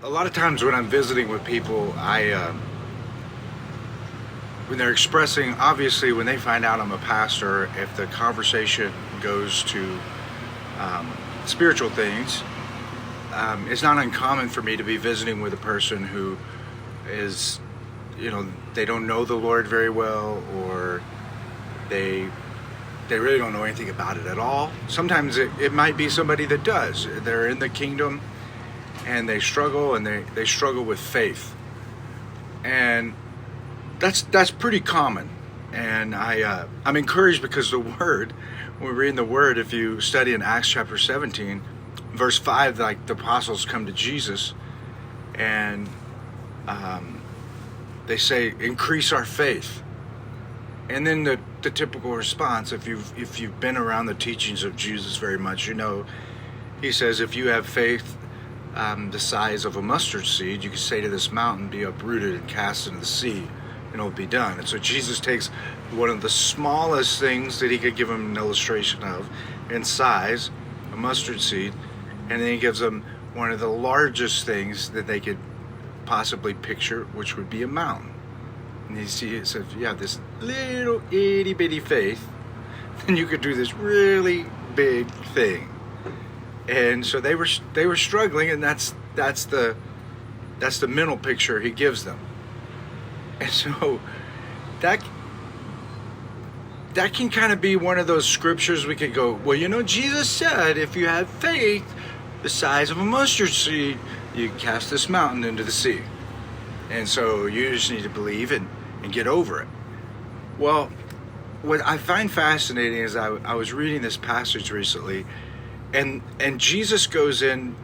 A lot of times when I'm visiting with people, when they're expressing, obviously when they find out I'm a pastor, if the conversation goes to spiritual things, it's not uncommon for me to be visiting with a person who is, they don't know the Lord very well, or they really don't know anything about it at all. Sometimes it might be somebody that does. They're in the kingdom and they struggle, and they struggle with faith. And that's pretty common. And I'm encouraged because the Word, when we read in the Word, if you study in Acts chapter 17, verse 5, like the apostles come to Jesus and they say, increase our faith. And then the typical response, if you've been around the teachings of Jesus very much, he says, if you have faith the size of a mustard seed, you can say to this mountain, be uprooted and cast into the sea, and it'll be done. And so Jesus takes one of the smallest things that he could give them an illustration of in size, a mustard seed, and then he gives them one of the largest things that they could possibly picture, which would be a mountain. And you see, it says, if you have this little itty bitty faith, then you could do this really big thing. And so they were struggling, and that's the mental picture he gives them. And so that can kind of be one of those scriptures we could go, well, Jesus said if you have faith the size of a mustard seed, you can cast this mountain into the sea. And so you just need to believe and get over it. Well, what I find fascinating is I was reading this passage recently, and Jesus goes in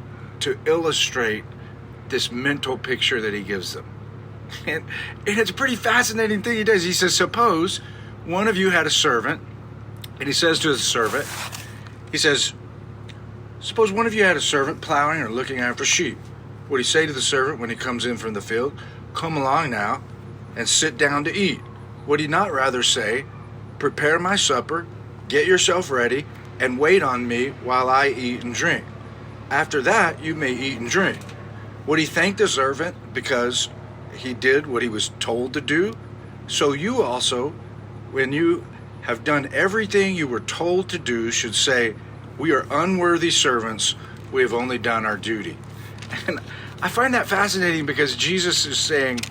to illustrate this mental picture that he gives them. And it's a pretty fascinating thing he does. He says, suppose one of you had a servant, and he says to the servant, he says, suppose one of you had a servant plowing or looking after sheep. Would he say to the servant when he comes in from the field, come along now and sit down to eat? Would he not rather say, prepare my supper, get yourself ready, and wait on me while I eat and drink? After that, you may eat and drink. Would he thank the servant because he did what he was told to do? So you also, when you have done everything you were told to do, should say, we are unworthy servants, we have only done our duty. And I find that fascinating because Jesus is saying,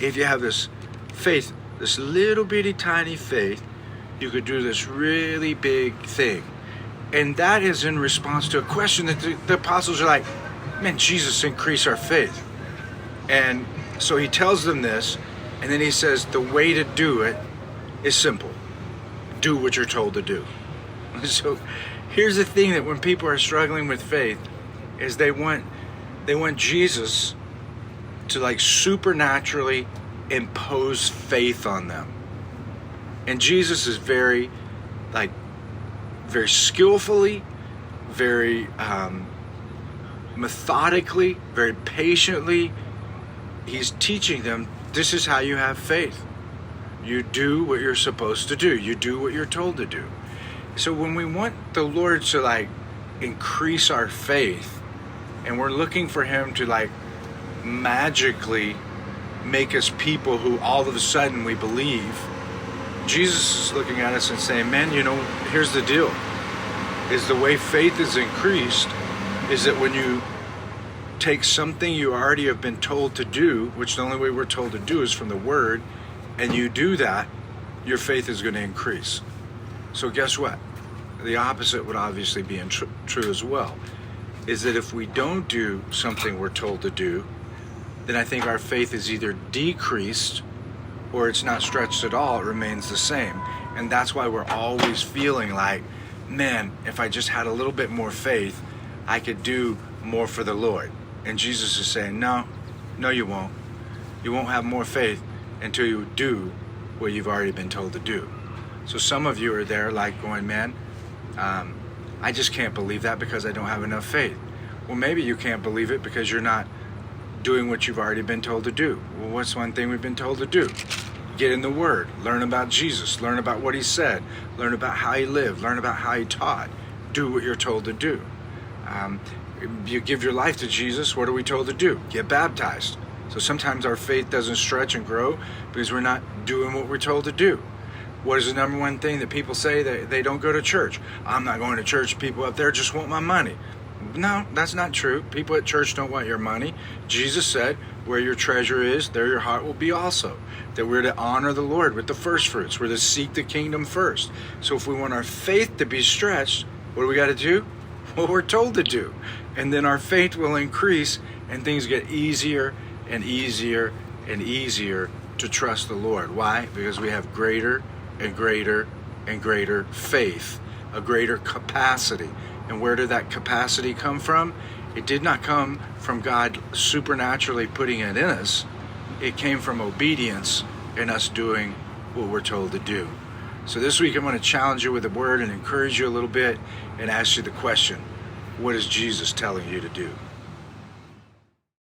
if you have this faith, this little bitty tiny faith, you could do this really big thing. And that is in response to a question that the apostles are like, man, Jesus, increase our faith. And so he tells them this, and then he says the way to do it is simple. Do what you're told to do. So here's the thing, that when people are struggling with faith, is they want Jesus to like supernaturally impose faith on them. And Jesus is very skillfully, very methodically, very patiently, he's teaching them, this is how you have faith. You do what you're supposed to do. You do what you're told to do. So when we want the Lord to increase our faith, and we're looking for him to magically make us people who all of a sudden we believe, Jesus is looking at us and saying, man, here's the deal, is the way faith is increased is that when you take something you already have been told to do, which the only way we're told to do is from the Word, and you do that, your faith is going to increase. So guess what? The opposite would obviously be true as well, is that if we don't do something we're told to do, then I think our faith is either decreased or it's not stretched at all, it remains the same. And that's why we're always feeling like, man, if I just had a little bit more faith, I could do more for the Lord. And Jesus is saying, no, you won't. You won't have more faith until you do what you've already been told to do. So some of you are there going, man, I just can't believe that because I don't have enough faith. Well, maybe you can't believe it because you're not doing what you've already been told to do. Well, what's one thing we've been told to do? Get in the Word, learn about Jesus, learn about what he said, learn about how he lived, learn about how he taught. Do what you're told to do. you give your life to Jesus, what are we told to do? Get baptized. So sometimes our faith doesn't stretch and grow because we're not doing what we're told to do. What is the number one thing that people say? They don't go to church. I'm not going to church. People up there just want my money. No, that's not true. People at church don't want your money. Jesus said, where your treasure is, there your heart will be also. That we're to honor the Lord with the first fruits. We're to seek the kingdom first. So if we want our faith to be stretched, what do we got to do? What we're told to do. And then our faith will increase and things get easier and easier and easier to trust the Lord. Why? Because we have greater and greater and greater faith, a greater capacity. And where did that capacity come from? It did not come from God supernaturally putting it in us. It came from obedience and us doing what we're told to do. So this week I'm going to challenge you with a word and encourage you a little bit and ask you the question, what is Jesus telling you to do?